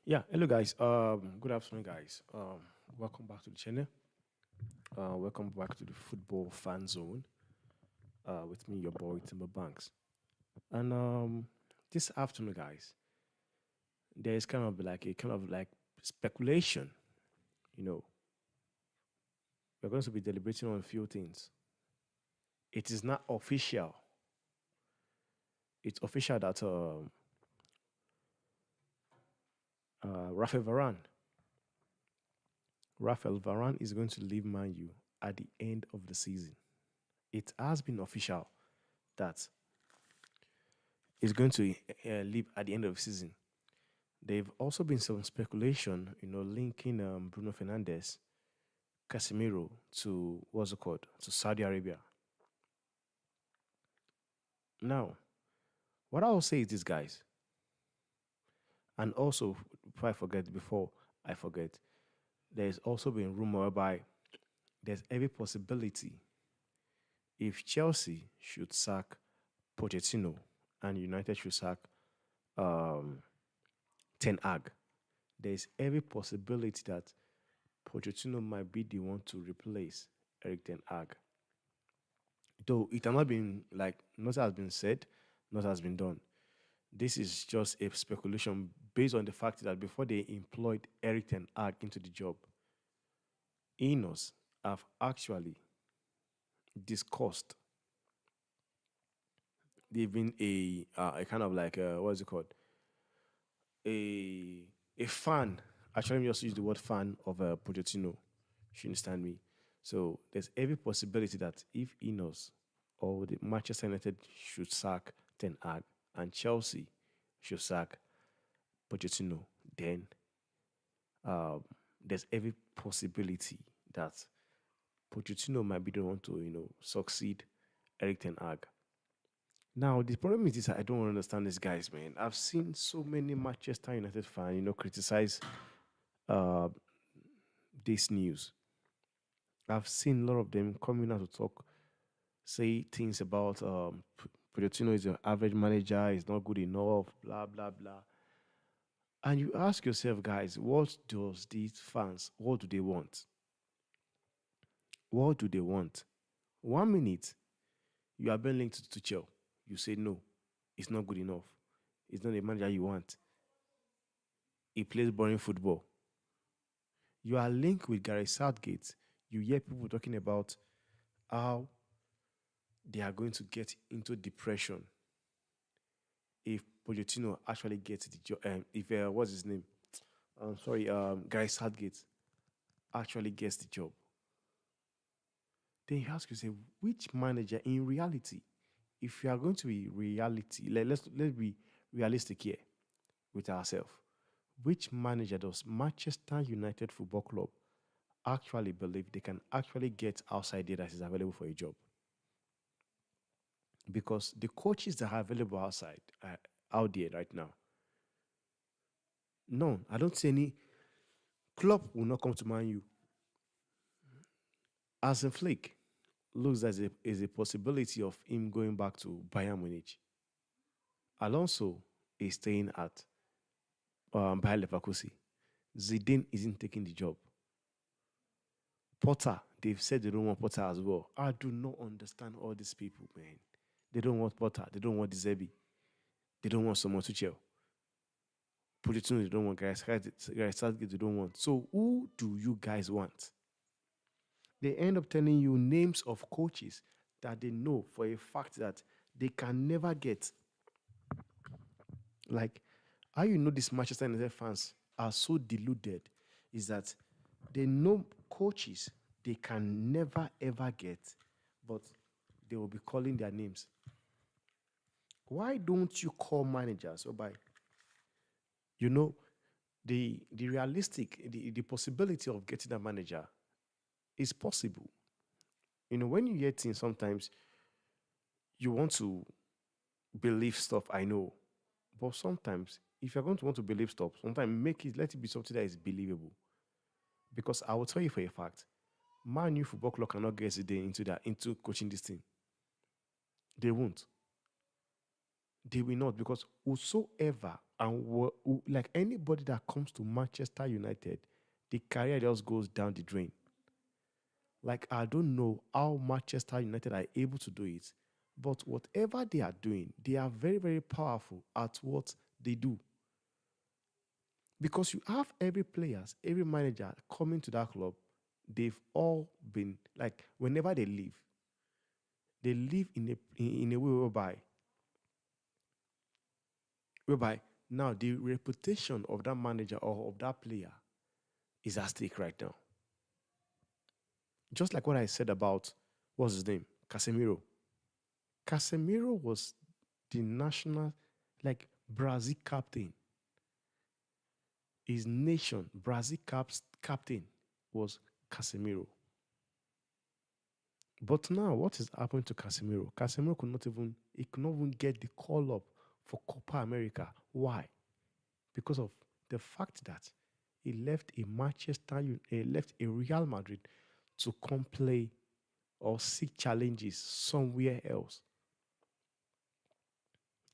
Yeah, hello guys. Good afternoon, guys. Welcome back to the channel. Welcome back to the football fan zone. With me, your boy Timber Banks. And this afternoon, guys, there is kind of like speculation. You know, we're going to be deliberating on a few things. It is not official. It's official that Rafael Varane is going to leave Man U at the end of the season. It has been official that he's going to leave at the end of the season. There've also been some speculation, linking Bruno Fernandes, Casemiro to what's it called to Saudi Arabia. Now, what I will say is this, guys, and also before I forget, there's also been rumor whereby there's every possibility if Chelsea should sack Pochettino and United should sack um, Ten Hag, there's every possibility that Pochettino might be the one to replace Eric Ten Hag. Though it has not been like not has been said, not has been done. This is just a speculation based on the fact that before they employed Eric Ten Hag into the job, Inos have actually discussed. They've been a kind of like what is it called? A fan. Actually, let me just use the word fan of Pochettino. You understand me? So there's every possibility that if Inos or the Manchester United should sack Ten Hag and Chelsea should sack Pochettino, then um, there's every possibility that Pochettino might be the one to succeed Eric Ten Hag. Now the problem is this: I don't understand these guys, man. I've seen so many Manchester United fans, criticize uh, this news. I've seen a lot of them coming out to talk, say things about Pochettino is an average manager, is not good enough, blah blah blah. And you ask yourself, guys, what does these fans, what do they want? What do they want? 1 minute, you are being linked to Tuchel. You say no, it's not good enough. It's not the manager you want. He plays boring football. You are linked with Gary Southgate. You hear people talking about how they are going to get into depression if Pochettino actually gets the job. If what's his name? Sorry, Gary Southgate actually gets the job. Then you ask yourself, which manager in reality, if you are going to be reality, let's be realistic here with ourselves. Which manager does Manchester United Football Club actually believe they can actually get outside there that is available for a job? Because the coaches that are available outside out there right now, none. I don't see any club will not come to Man U. As in Flick looks as a possibility of him going back to Bayern Munich. Alonso is staying at Bayer Leverkusen. Zidane isn't taking the job. Potter, they've said they don't want Potter as well. I do not understand all these people, man. They don't want Potter. They don't want Dezebi. They don't want someone to chill. Pochettino, they don't want guys. Guys, Southgate, they don't want. So who do you guys want? They end up telling you names of coaches that they know for a fact that they can never get. Like, how you know these Manchester United fans are so deluded is that they know coaches they can never ever get, but they will be calling their names. Why don't you call managers? Or by you know the realistic the possibility of getting a manager is possible. When you hear things sometimes you want to believe stuff, I know. But sometimes if you're going to want to believe stuff, sometimes let it be something that is believable. Because I will tell you for a fact, Man U Football Club cannot get today into coaching this team. They won't. They will not, because whosoever and like anybody that comes to Manchester United, the career just goes down the drain. Like, I don't know how Manchester United are able to do it, but whatever they are doing, they are very, very powerful at what they do. Because you have every players, every manager coming to that club, they've all been like, whenever they live in a way whereby now the reputation of that manager or of that player is at stake right now. Just like what I said about, what's his name? Casemiro. Casemiro was the national, like, Brazil captain. His nation, Brazil captain, was Casemiro. But now, what is happening to Casemiro? Casemiro could not even get the call up for Copa America. Why? Because of the fact that he left he left a Real Madrid to come play or seek challenges somewhere else.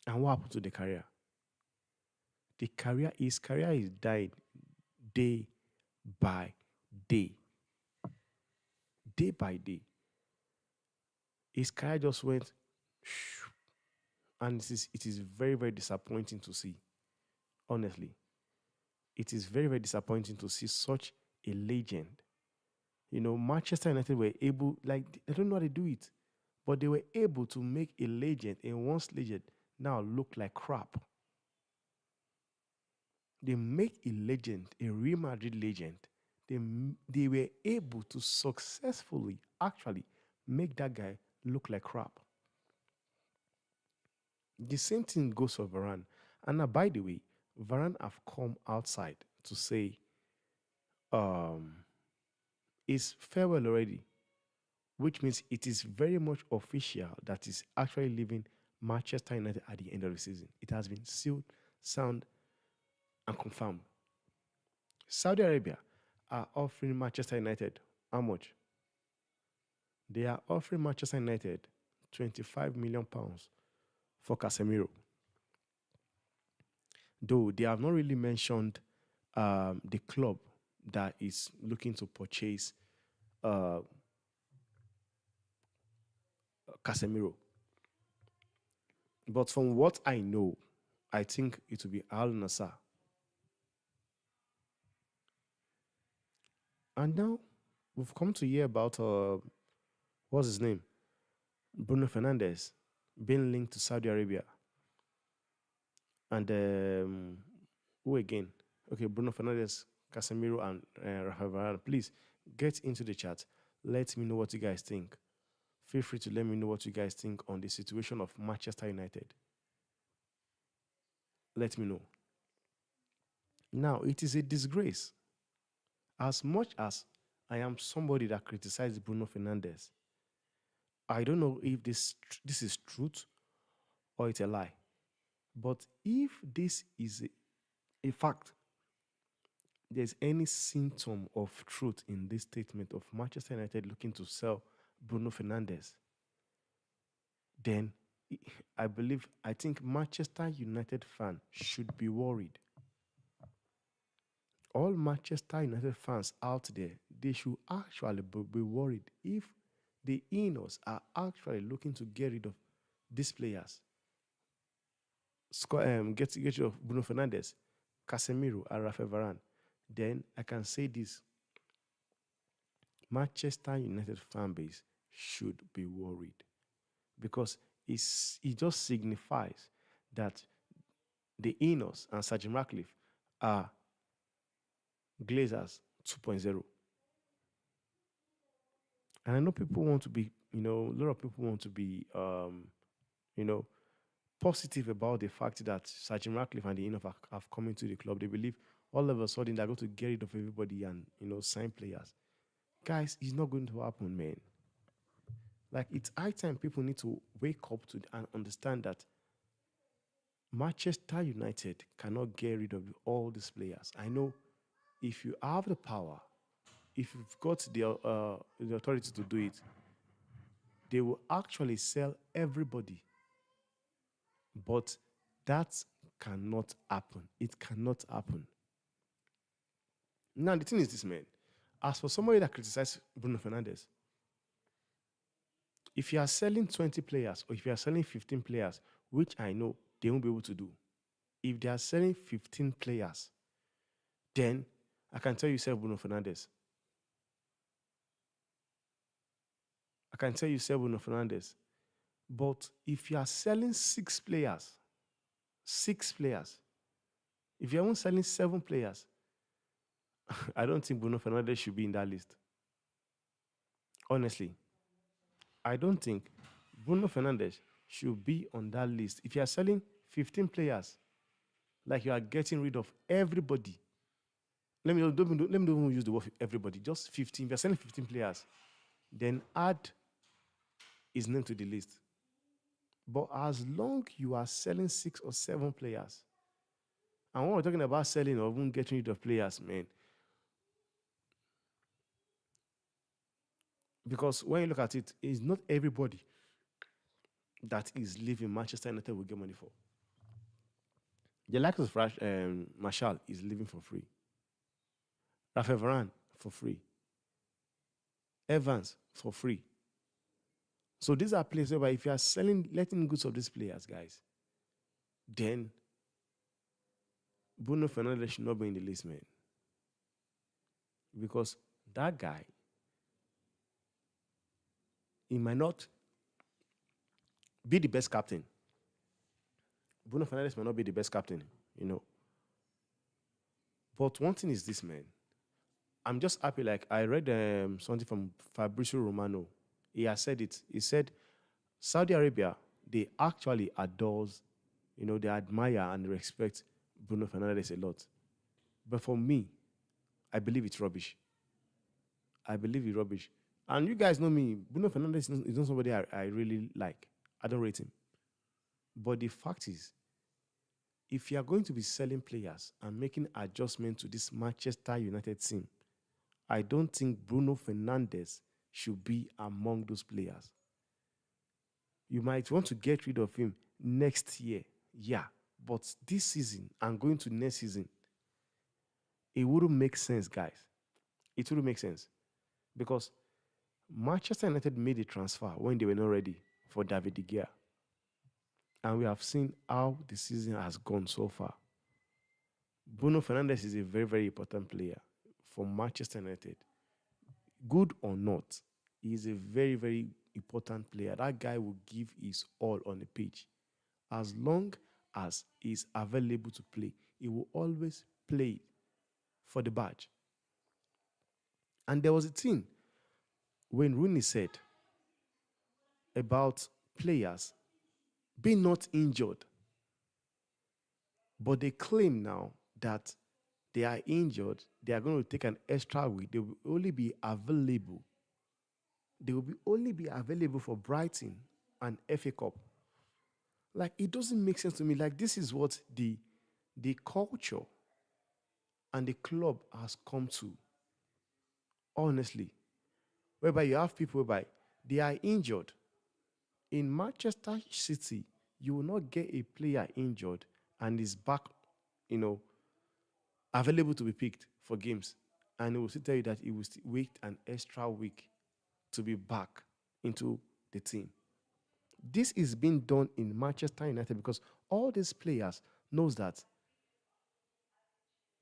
And what happened to the career? His career is dying day by day. Day by day. His career just went, and it is very, very disappointing to see. Honestly, it is very, very disappointing to see such a legend. Manchester United were able, like, I don't know how they do it, but they were able to make a legend, a once legend, now look like crap. They make a legend, a Real Madrid legend. They were able to successfully actually make that guy look like crap. The same thing goes for Varane. And now, by the way, Varane have come outside to say um, it's farewell already, which means it is very much official that is actually leaving Manchester United at the end of the season. It has been sealed, sound, and confirmed. Saudi Arabia are offering Manchester United how much? They are offering Manchester United £25 million for Casemiro. Though they have not really mentioned the club that is looking to purchase uh, Casemiro. But from what I know, I think it will be Al Nassr. And now we've come to hear about what's his name? Bruno Fernandes being linked to Saudi Arabia. And who again? Okay, Bruno Fernandes, Casemiro, and Rafael Varane. Please get into the chat. Let me know what you guys think. Feel free to let me know what you guys think on the situation of Manchester United. Let me know. Now, it is a disgrace. As much as I am somebody that criticizes Bruno Fernandes, I don't know if this is truth or it's a lie. But if this is a fact, there's any symptom of truth in this statement of Manchester United looking to sell Bruno Fernandes, then I think Manchester United fans should be worried. All Manchester United fans out there, they should actually be worried if the Inos are actually looking to get rid of these players. Get rid of Bruno Fernandes, Casemiro, and Rafael Varane. Then I can say this: Manchester United fan base should be worried, because it just signifies that the Inos and Sir Jim Ratcliffe are Glazers 2.0. And I know people want to be, a lot of people want to be, you know, positive about the fact that Sir Jim Ratcliffe and the Inos have come into the club. They believe all of a sudden they're going to get rid of everybody and, sign players. Guys, it's not going to happen, man. Like, it's high time people need to wake up to and understand that Manchester United cannot get rid of all these players. I know if you have the power, if you've got the authority to do it, they will actually sell everybody. But that cannot happen. It cannot happen. Now, the thing is this, man. As for somebody that criticizes Bruno Fernandes, if you are selling 20 players or if you are selling 15 players, which I know they won't be able to do, if they are selling 15 players, then I can tell you sell Bruno Fernandes. I can tell you sell Bruno Fernandes. But if you are selling six players, if you're only selling 7 players, I don't think Bruno Fernandes should be in that list. Honestly, I don't think Bruno Fernandes should be on that list. If you are selling 15 players, like you are getting rid of everybody. Let me don't even use the word everybody, just 15. If you're selling 15 players, then add his name to the list. But as long you are selling 6 or 7 players, and when we're talking about selling or even getting rid of players, man, because when you look at it, it's not everybody that is leaving Manchester United will get money for. The likes of Marshall is leaving for free. Rafael Varane for free. Evans for free. So these are players where if you are letting goods of these players, guys, then Bruno Fernandes should not be in the list, man. Because that guy, he might not be the best captain. Bruno Fernandes might not be the best captain, you know. But one thing is this, man. I'm just happy. Like, I read something from Fabrizio Romano. He has said it. He said, Saudi Arabia, they actually adores, they admire and respect Bruno Fernandes a lot. But for me, I believe it's rubbish. I believe it's rubbish. And you guys know me. Bruno Fernandes is not somebody I really like. I don't rate him. But the fact is, if you are going to be selling players and making adjustments to this Manchester United team, I don't think Bruno Fernandes should be among those players. You might want to get rid of him next year, yeah. But this season and going to next season, it wouldn't make sense, guys. It wouldn't make sense. Because Manchester United made a transfer when they were not ready for David De Gea. And we have seen how the season has gone so far. Bruno Fernandes is a very, very important player for Manchester United. Good or not, he is a very, very important player. That guy will give his all on the pitch. As long as he's available to play, he will always play for the badge. And there was a thing when Rooney said about players being not injured, but they claim now that they are injured, they are going to take an extra week. They will only be available. They will only be available for Brighton and FA Cup. Like, it doesn't make sense to me. Like, this is what the culture and the club has come to. Honestly. Whereby you have people whereby they are injured. In Manchester City, you will not get a player injured and is back, available to be picked for games. And it will still tell you that he will wait an extra week to be back into the team. This is being done in Manchester United because all these players knows that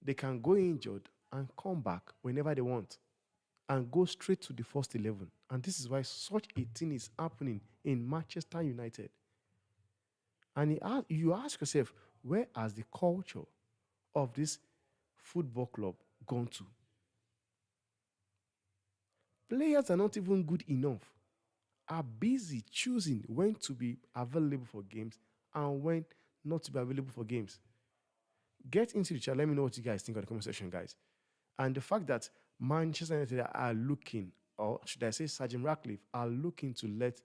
they can go injured and come back whenever they want and go straight to the first 11. And this is why such a thing is happening in Manchester United. And you ask yourself, where has the culture of this football club gone to? Players are not even good enough, are busy choosing when to be available for games and when not to be available for games. Get into the chat. Let me know what you guys think on the comment section, guys. And the fact that Manchester United are looking, or should I say Sergeant Ratcliffe, are looking to let,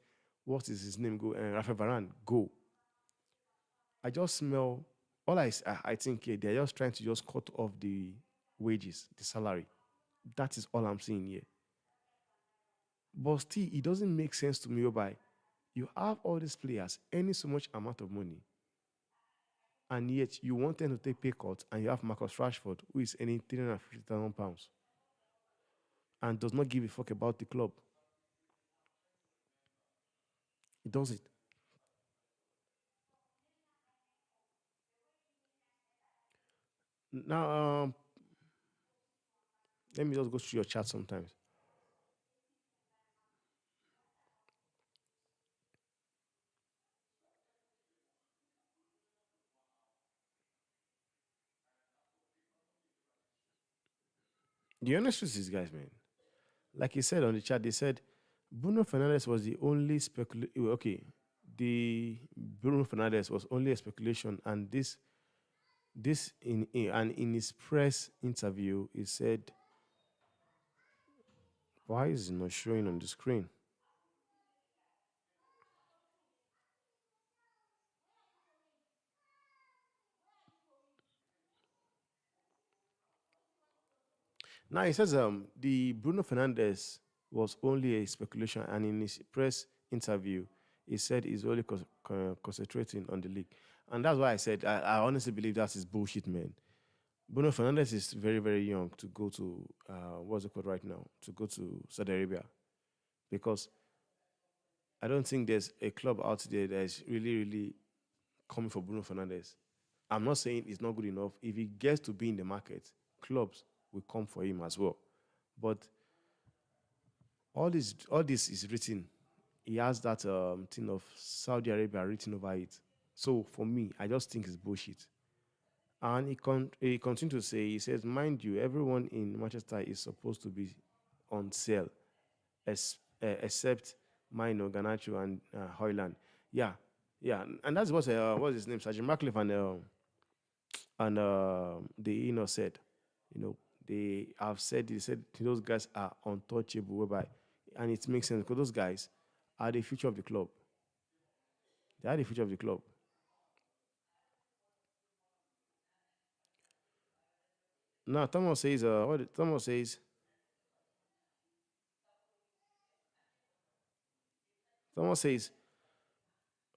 what is his name, go, Rafael Varane go. I just smell, I think they're just trying to just cut off the wages, the salary. That is all I'm seeing here. But still, it doesn't make sense to me whereby you have all these players earning so much amount of money. and yet you want them to take pay cuts, and you have Marcus Rashford, who is earning £350,000 and does not give a fuck about the club. He does it. Now, let me just go through your chat sometimes. The honest truth is, guys, man, like you said on the chat, they said Bruno Fernandes was the only speculation. Okay, the Bruno Fernandes was only a speculation, and this and in his press interview, he said, "Why is it not showing on the screen?" Now he says the Bruno Fernandes was only a speculation, and in his press interview, he said he's only concentrating on the league, and that's why I said I honestly believe that is bullshit, man. Bruno Fernandes is very, very young to go to what's it called right now, to go to Saudi Arabia, because I don't think there's a club out there that is really, really coming for Bruno Fernandes. I'm not saying it's not good enough. If he gets to be in the market, clubs will come for him as well. But all this is written. He has that thing of Saudi Arabia written over it. So for me, I just think it's bullshit. And he continued to say, he says, mind you, everyone in Manchester is supposed to be on sale, except Mino, Ganacho, and Hoyland. Yeah, yeah, and that's what's his name, Sergeant Ratcliffe and the said, they have said they said those guys are untouchable, whereby, and it makes sense because those guys are the future of the club. They are the future of the club. Now, Thomas says, Thomas says,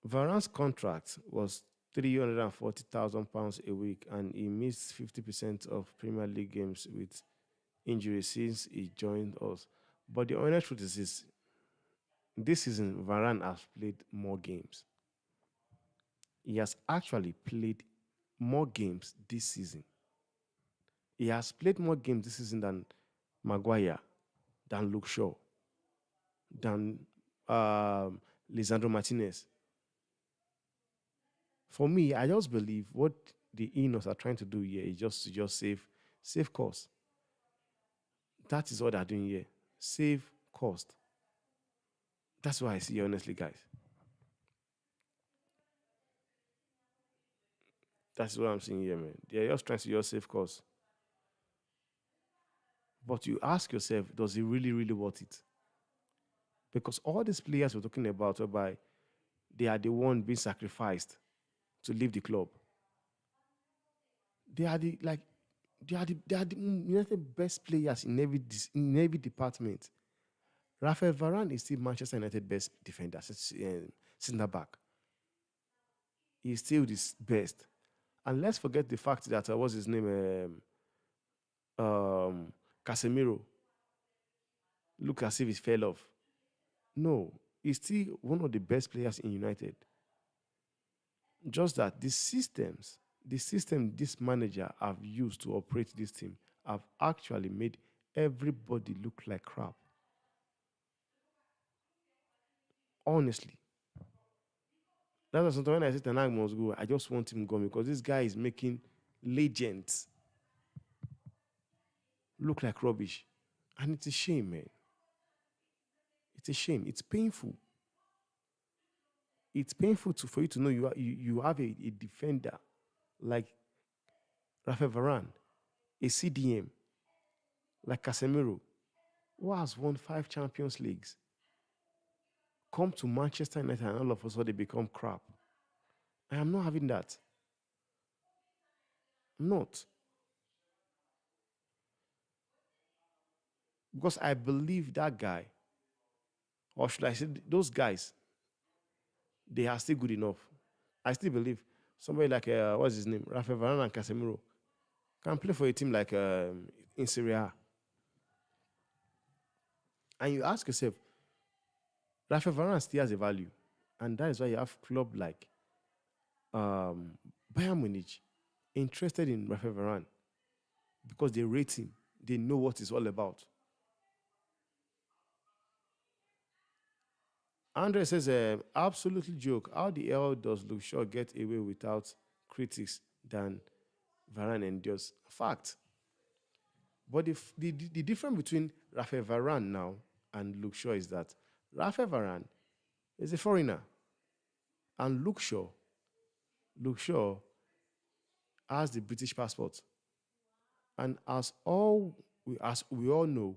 Varane's contract was £340,000 a week, and he missed 50% of Premier League games with injury since he joined us. But the honest truth is this season, Varane has played more games. He has actually played more games this season. He has played more games this season than Maguire, than Luke Shaw, than Lisandro Martinez. For me, I just believe what the Enos are trying to do here is just save cost. That is what they're doing here. Save cost. That's what I see, honestly, guys. That's what I'm seeing here, man. They're just trying to just save cost. But you ask yourself, does it really, really worth it? Because all these players we're talking about, whereby they are the one being sacrificed to leave the club. They are the like they are the United best players in every department. Rafael Varane is still Manchester United best defender, centre back. He's still the best. And let's forget the fact that what's his name, Casemiro, look as if he fell off. No, he's still one of the best players in United. Just that the system this manager have used to operate this team have actually made everybody look like crap. Honestly. That's why sometimes when I say Ten Hag must go, I just want him gone because this guy is making legends look like rubbish. And it's a shame, man. It's a shame. It's painful. It's painful for you to know you have a defender like Rafael Varane, a CDM like Casemiro, who has won 5 Champions Leagues, come to Manchester United and all of a sudden they become crap. I am not having that. I'm not. Because I believe that guy, or should I say those guys, they are still good enough. I still believe. Somebody like what's his name, Rafael Varane and Casemiro can play for a team like in Serie A. And you ask yourself, Rafael Varane still has a value, and that is why you have club like um, Bayern Munich interested in Rafael Varane because they rate him, they know what it's all about. Andre says, absolutely joke. How the hell does Luke Shaw get away without critics than Varane endures? Fact. But the difference between Rafael Varane now and Luke Shaw is that Rafael Varane is a foreigner, and Luke Shaw has the British passport. And as we all know,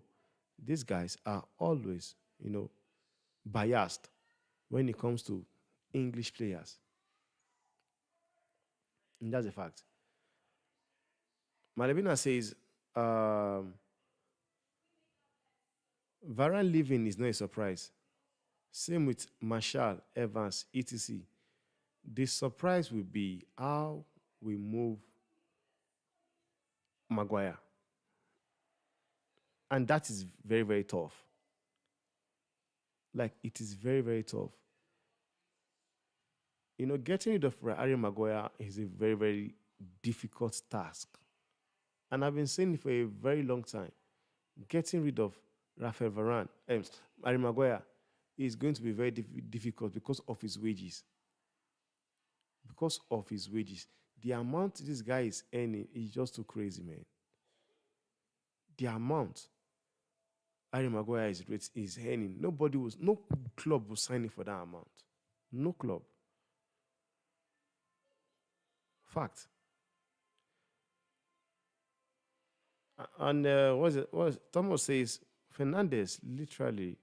these guys are always, biased when it comes to English players. And that's a fact. Malabina says, um, Varane leaving is not a surprise. Same with Marshall, Evans, etc. The surprise will be how we move Maguire. And that is very, very tough. Like, it is very, very tough. Getting rid of Harry Maguire is a very, very difficult task. And I've been saying it for a very long time. Getting rid of Rafael Varane, Harry Maguire, is going to be very difficult because of his wages. Because of his wages. The amount this guy is earning is just too crazy, man. The amount Harry Maguire is earning, no club will sign him for that amount. No club. Fact. And Thomas says, Fernandez literally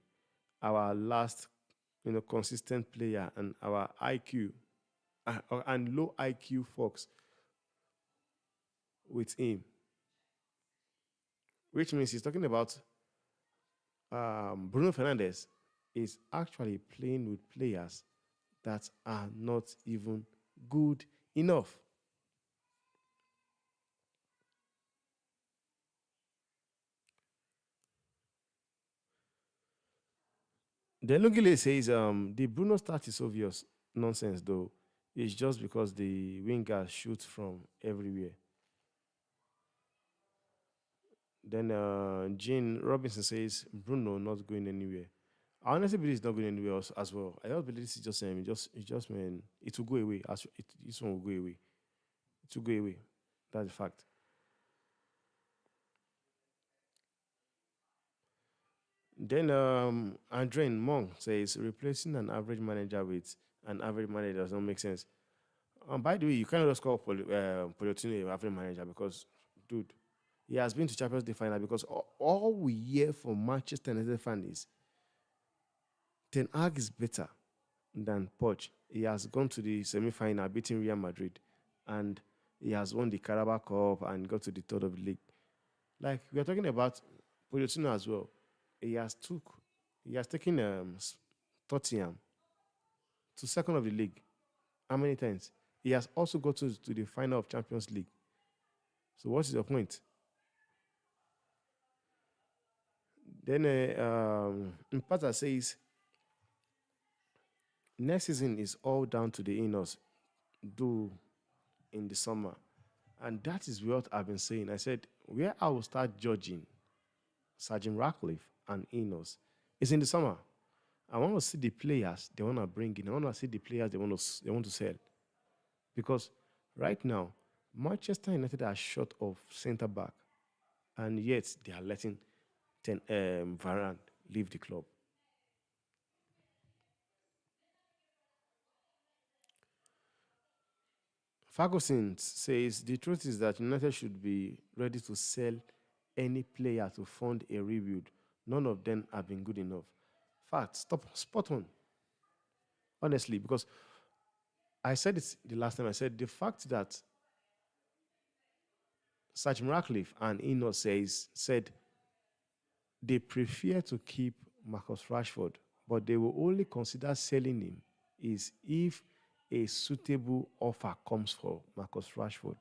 our last, consistent player, and our IQ and low IQ folks with him, which means he's talking about Bruno Fernandez is actually playing with players that are not even good enough. Then Lugile says, the Bruno start is obvious nonsense though. It's just because the winger shoots from everywhere. Then Gene Robinson says Bruno not going anywhere. I honestly believe it's not going anywhere as well. I just believe this is just man, it will go away. This one will go away. It will go away. That's a fact. Then Andrein Monk says replacing an average manager with an average manager does not make sense. By the way, you cannot just call Pochettino an average manager because, dude, he has been to Champions League final because all we hear from Manchester United fans is Ten Hag is better than Poch. He has gone to the semi-final, beating Real Madrid, and he has won the Carabao Cup and got to the third of the league. Like, we are talking about Pochettino as well. He has taken Tottenham to second of the league. How many times? He has also got to the final of Champions League. So what is your point? Then Impata says next season is all down to the Inos do in the summer. And that is what I've been saying. I said where I will start judging Sergeant Ratcliffe and Inos is in the summer. I want to see the players they want to bring in. I want to see the players they want to sell. Because right now, Manchester United are short of centre back, and yet they are letting Varane leave the club. Ferguson says the truth is that United should be ready to sell any player to fund a rebuild. None of them have been good enough. Fact, spot on. Honestly, because I said it the last time. I said the fact that Sergeant Ratcliffe and Eno said they prefer to keep Marcus Rashford, but they will only consider selling him is if a suitable offer comes for Marcus Rashford,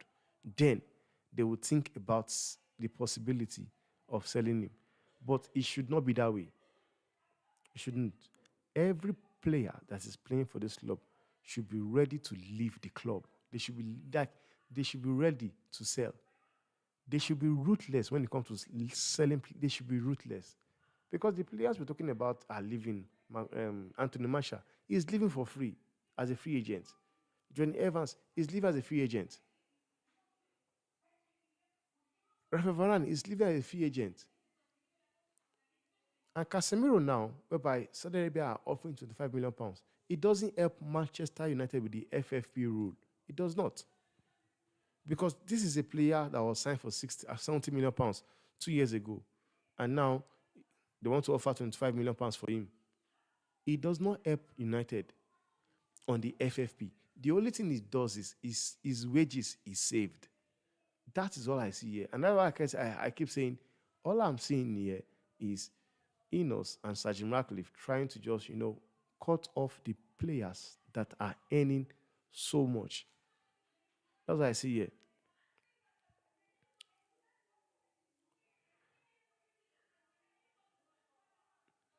then they will think about the possibility of selling him. But it should not be that way. It shouldn't. Every player that is playing for this club should be ready to leave the club. They should be ready to sell. They should be ruthless when it comes to selling. They should be ruthless because the players we're talking about are leaving. Anthony Marshall is leaving for free as a free agent. Johnny Evans is leaving as a free agent. Rafael Varane is leaving as a free agent. And Casemiro now, whereby Saudi Arabia are offering £25 million, it doesn't help Manchester United with the FFP rule. It does not. Because this is a player that was signed for £70 million 2 years ago. And now they want to offer £25 million for him. It does not help United on the FFP. The only thing it does is his wages is saved. That is all I see here. And that's why I keep saying, all I'm seeing here is Ineos and Sir Jim Ratcliffe trying to just, cut off the players that are earning so much. That's what I see here.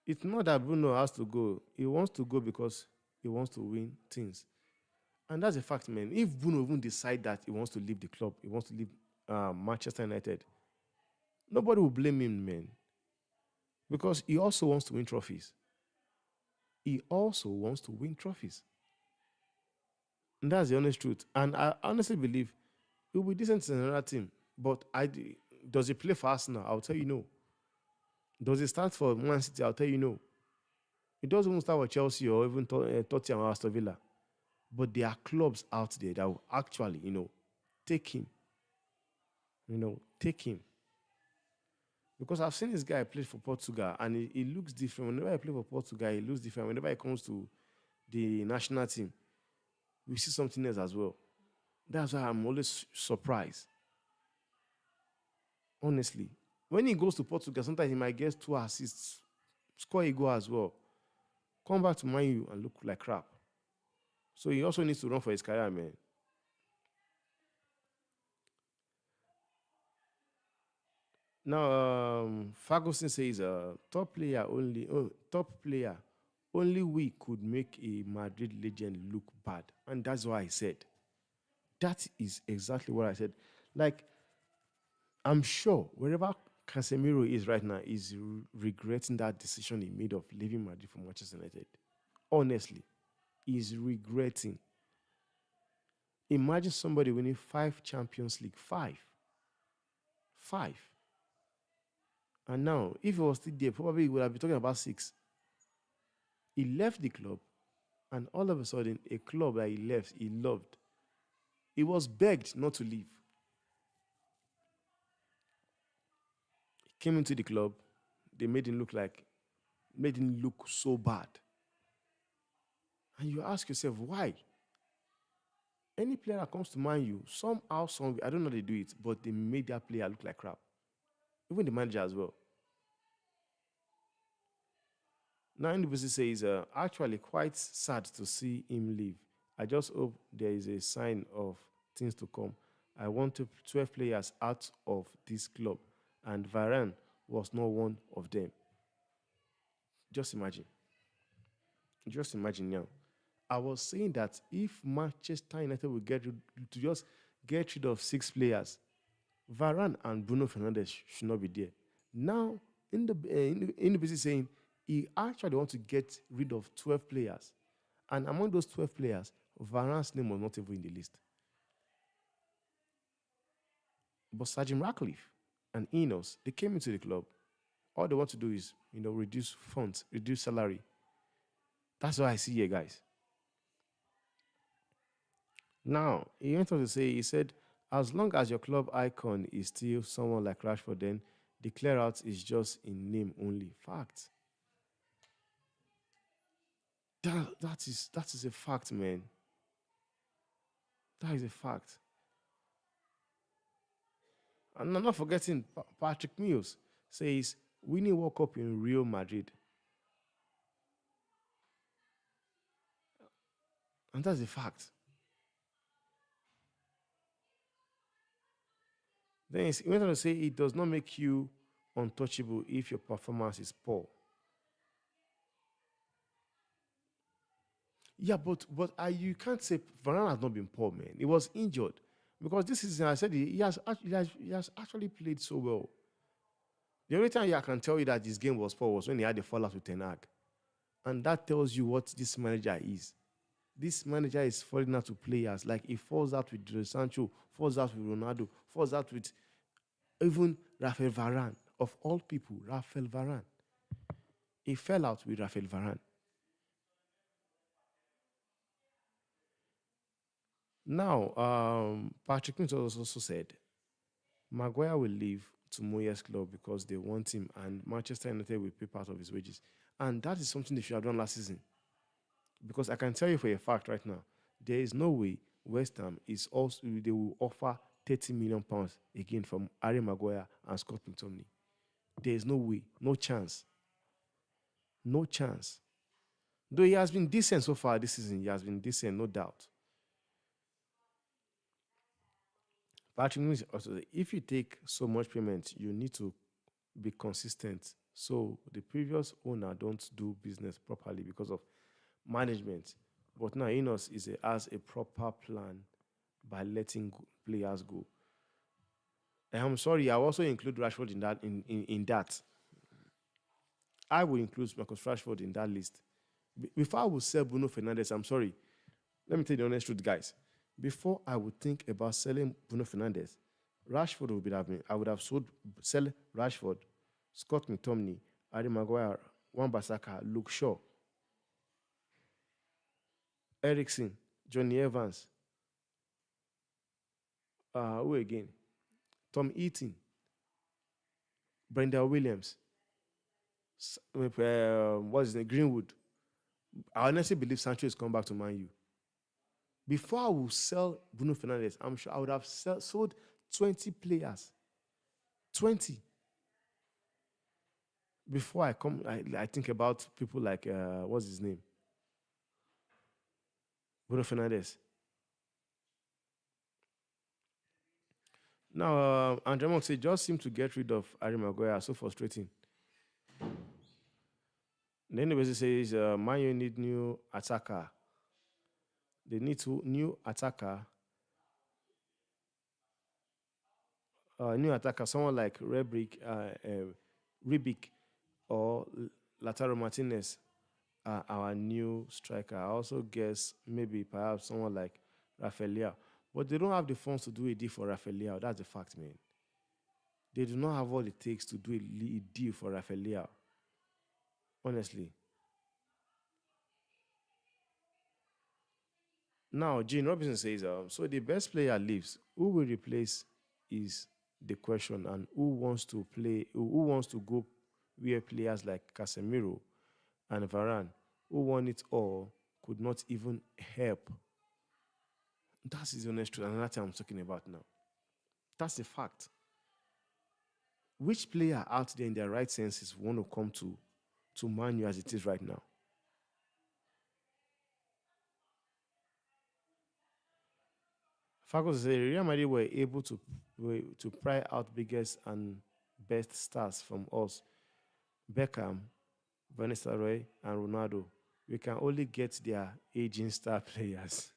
It's not that Bruno has to go. He wants to go because he wants to win things. And that's a fact, man. If Bruno even decide that he wants to leave the club, he wants to leave Manchester United, nobody will blame him, man. Because he also wants to win trophies. He also wants to win trophies. And that's the honest truth. And I honestly believe he will be decent in another team. But does he play for Arsenal? I'll tell you no. Does he start for Man City? I'll tell you no. He doesn't even start with Chelsea or even Tottenham or Aston Villa. But there are clubs out there that will actually, take him. Take him. Because I've seen this guy play for Portugal and he looks different. Whenever I play for Portugal, he looks different. Whenever it comes to the national team, we see something else as well. That's why I'm always surprised. Honestly. When he goes to Portugal, sometimes he might get 2 assists, score a goal as well. Come back to Man U and look like crap. So he also needs to run for his career, man. Now, Ferguson says top player only we could make a Madrid legend look bad. And that's what I said. That is exactly what I said. Like, I'm sure wherever Casemiro is right now is regretting that decision he made of leaving Madrid for Manchester United. Honestly, he's regretting. Imagine somebody winning 5 Champions League. 5. 5. And now, if he was still there, probably he would have been talking about 6. He left the club, and all of a sudden, a club that he left, he loved. He was begged not to leave. He came into the club, they made him look so bad. And you ask yourself, why? Any player that comes to Man U, somehow, I don't know how they do it, but they made that player look like crap. Even the manager as well. Now, NBC says, actually quite sad to see him leave. I just hope there is a sign of things to come. I want 12 players out of this club, and Varane was not one of them. Just imagine. Just imagine now. I was saying that if Manchester United will just get rid of 6 players, Varane and Bruno Fernandes should not be there. Now, in the business saying he actually wants to get rid of 12 players. And among those 12 players, Varane's name was not even in the list. But Sir Jim Ratcliffe and Ineos, they came into the club. All they want to do is, reduce funds, reduce salary. That's what I see here, guys. Now, he went on to say, he said, as long as your club icon is still someone like Rashford, then the clear out is just in name only. Fact. That is a fact, man. That is a fact. And I'm not forgetting, Patrick Mills says, winning World Cup in Real Madrid. And that's the fact. Then he went on to say it does not make you untouchable if your performance is poor. Yeah, but you can't say Varane has not been poor, man. He was injured because this season I said he has actually played so well. The only time I can tell you that his game was poor was when he had the fallout with Ten Hag, and that tells you what this manager is. This manager is falling out to players like he falls out with Sancho, falls out with Ronaldo, falls out with even Rafael Varane. Of all people, Rafael Varane. He fell out with Rafael Varane. Now, Patrick Quinn also said Maguire will leave to Moyes' club because they want him, and Manchester United will pay part of his wages. And that is something they should have done last season. Because I can tell you for a fact right now, there is no way West Ham is also they will offer £30 million again from Harry Maguire and Scott McTominay. There is no way, no chance, no chance. Though he has been decent so far this season, he has been decent, no doubt. Patrick Willis also, if you take so much payment, you need to be consistent. So the previous owner don't do business properly because of management. But now Ineos has a proper plan by letting players go. And I'm sorry, I also include Rashford in that. In that, I will include Marcus Rashford in that list. Before I would sell Bruno Fernandes, I'm sorry. Let me tell you the honest truth, guys. Before I would think about selling Bruno Fernandes, Rashford would have been. I would have sell Rashford, Scott McTominay, Harry Maguire, Wan-Bissaka, Luke Shaw, Ericsson, Johnny Evans, who again? Tom Eaton, Brenda Williams, what's his name? Greenwood. I honestly believe Sancho is coming back to Man U. Before I would sell Bruno Fernandes, I'm sure I would have sold 20 players. 20. Before I think about people like, what's his name? Bruno Fernandes. Now, Andre Monk said, just seem to get rid of Harry Maguire. So frustrating. Then the person says, Man U need new attacker. They need new attacker. New attacker, someone like Ribic or Lautaro Martinez are our new striker. I also guess maybe perhaps someone like Rafael Leao. But they don't have the funds to do a deal for Rafael Leao. That's the fact, man. They do not have all it takes to do a deal for Rafael Leao. Honestly. Now, Gene Robinson says, so the best player leaves. Who will replace is the question, and who wants to go where players like Casemiro and Varane, who won it all, could not even help. That's the honest truth, and that's what I'm talking about now. That's the fact. Which player out there in their right senses want to come to Man U as it is right now? Faculty say Real Madrid were able to pry out biggest and best stars from us. Beckham, Van Nistelrooy, and Ronaldo. We can only get their aging star players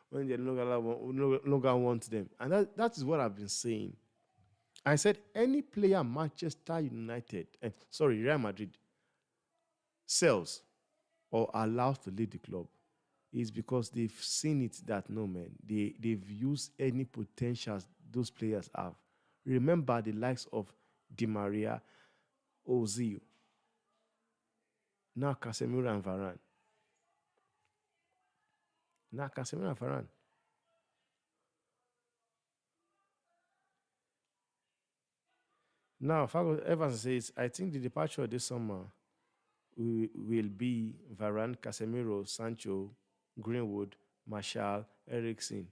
when they no longer want them. And that is what I've been saying. I said any player Manchester United, Real Madrid, sells or allows to lead the club is because they've seen it that no, man, they've used any potentials those players have. Remember the likes of Di Maria, Ozil, now Casemiro and Varane. Now, Evans says, I think the departure this summer will be Varane, Casemiro, Sancho, Greenwood, Marshall, Ericsson,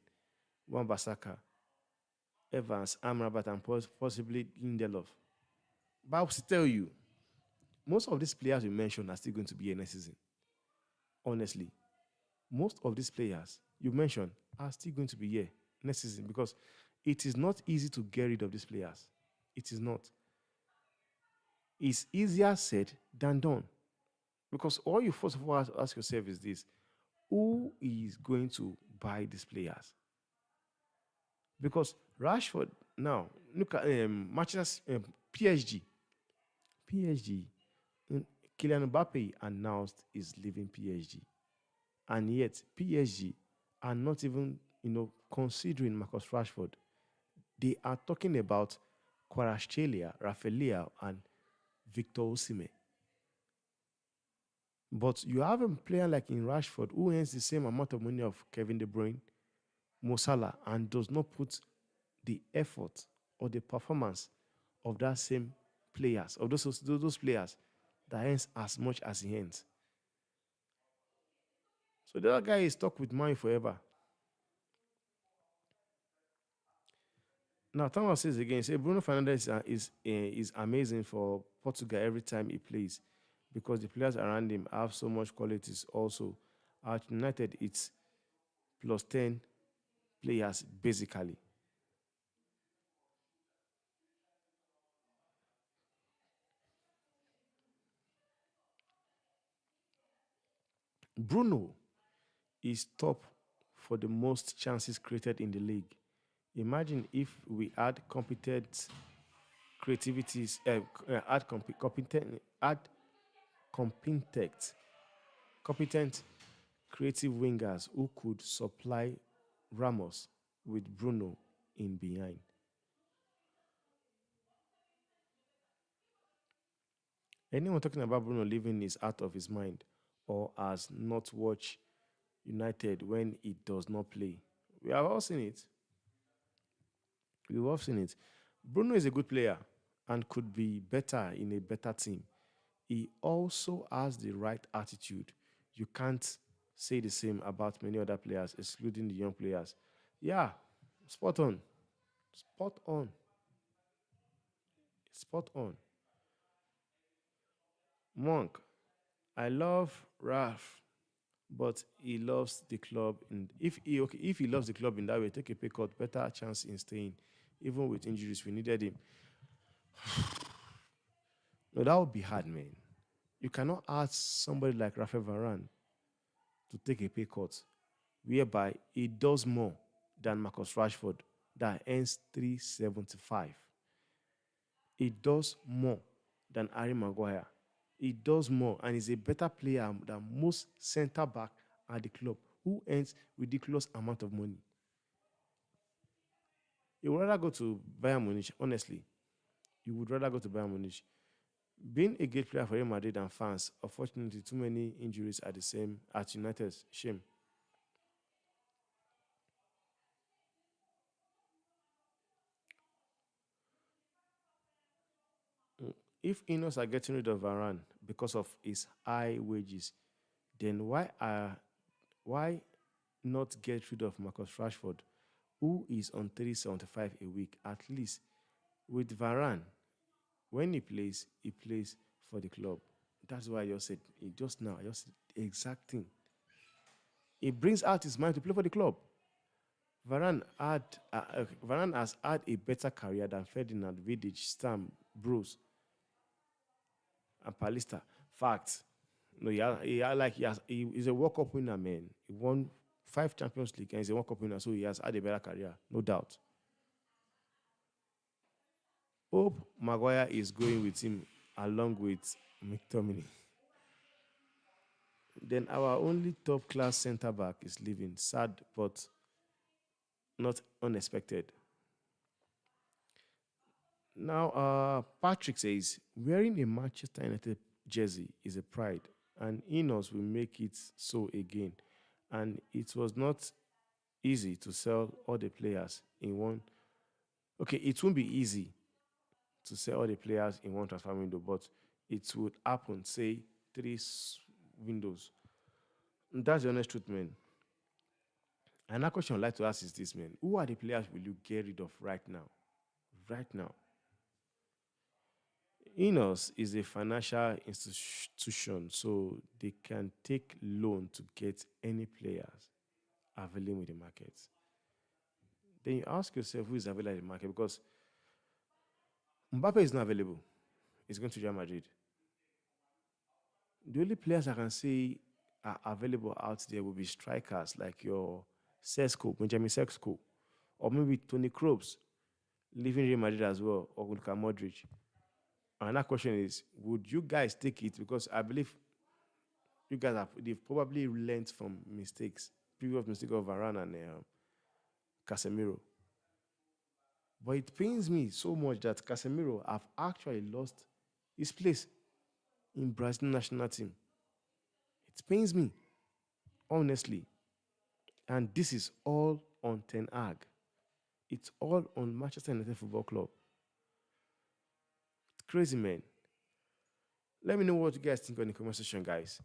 Wan-Bissaka, Evans, Amrabat, and possibly Lindelof. But I will tell you, most of these players we mentioned are still going to be in next season. Honestly. most of these players you mentioned are still going to be here next season because it is not easy to get rid of these players. It is not. It's easier said than done. Because all you first of all have to ask yourself is this: who is going to buy these players? Because Rashford, now, look at Manchester PSG. PSG, mm, Kylian Mbappe announced is leaving PSG. And yet, PSG are not even, considering Marcus Rashford. They are talking about Kvaratskhelia, Rafaelia, and Victor Osimhen. But you have a player like in Rashford who earns the same amount of money of Kevin De Bruyne, Mo Salah, and does not put the effort or the performance of that same players, of those players that earns as much as he earns. So the other guy is stuck with money forever. Now, Thomas says again, say Bruno Fernandes is amazing for Portugal every time he plays because the players around him have so much qualities also. At United, it's plus 10 players basically. Bruno is top for the most chances created in the league. Imagine if we add competent creativities, add competent, competent creative wingers who could supply Ramos with Bruno in behind. Anyone talking about Bruno leaving is out of his mind or has not watched United when it does not play. We have all seen it. We've all seen it. Bruno is a good player and could be better in a better team. He also has the right attitude. You can't say the same about many other players, excluding the young players. Yeah, spot on. Spot on. Spot on. Monk, I love Ralph, but he loves the club. And if he loves the club in that way, take a pay cut, better chance in staying. Even with injuries, we needed him. No, that would be hard, man. You cannot ask somebody like Rafael Varane to take a pay cut, whereby he does more than Marcus Rashford that earns 375. He does more than Harry Maguire. He does more and is a better player than most centre back at the club who earns ridiculous amount of money. You would rather go to Bayern Munich, honestly. You would rather go to Bayern Munich. Being a great player for Real Madrid and fans, unfortunately, too many injuries are the same at United's shame. If Ineos are getting rid of Varane because of his high wages, then why not get rid of Marcus Rashford, who is on 375 a week at least? With Varane, when he plays for the club. That's why I just said it just now. I just said the exact thing. He brings out his mind to play for the club. Varane has had a better career than Ferdinand, Vidic, Stam, Bruce, and Palista. Fact. No, he's a World Cup winner, man. He won 5 Champions League and he's a World Cup winner, so he has had a better career, no doubt. Hope Maguire is going with him along with McTominay. Then our only top class centre back is leaving. Sad, but not unexpected. Now, Patrick says wearing a Manchester United jersey is a pride, and Ineos will make it so again. And it was not easy to sell all the players in one. Okay, it won't be easy to sell all the players in one transfer window, but it would happen, say, windows. And that's the honest truth, man. Another question I'd like to ask is this, man. Who are the players will you get rid of right now? Right now. Ineos is a financial institution, so they can take loan to get any players available in the market. Then you ask yourself who is available in the market because Mbappe is not available. He's going to Real Madrid. The only players I can say are available out there will be strikers like your Sesko, Benjamin Sesko, or maybe Tony Kroos, leaving Real Madrid as well, or Luka Modric. And that question is, would you guys take it? Because I believe you guys have they've probably learned from mistakes, previous mistake of Varane and Casemiro. But it pains me so much that Casemiro have actually lost his place in Brazil national team. It pains me, honestly. And this is all on Ten Hag. It's all on Manchester United Football Club. It's crazy, man. Let me know what you guys think on the comment section, guys.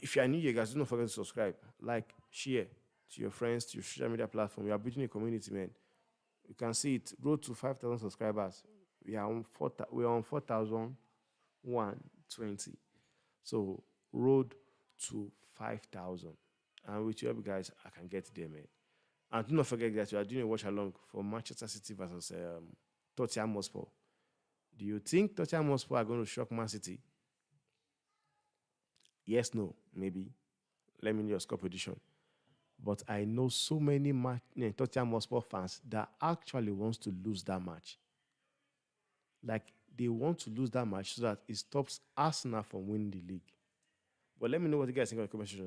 If you are new here, guys, do not forget to subscribe, like, share to your friends, to your social media platform. We are building a community, man. You can see it. Road to 5,000 subscribers. We are on 4,120. So road to 5,000. And with you guys, I can get there, man. And do not forget that we are doing a watch along for Manchester City versus Tottenham Hotspur. Do you think Tottenham Hotspur are going to shock Man City? Yes, no, maybe. Let me know your score prediction. But I know so many Tottenham Hotspur fans that actually wants to lose that match. Like, they want to lose that match so that it stops Arsenal from winning the league. But let me know what you guys think in the comment section.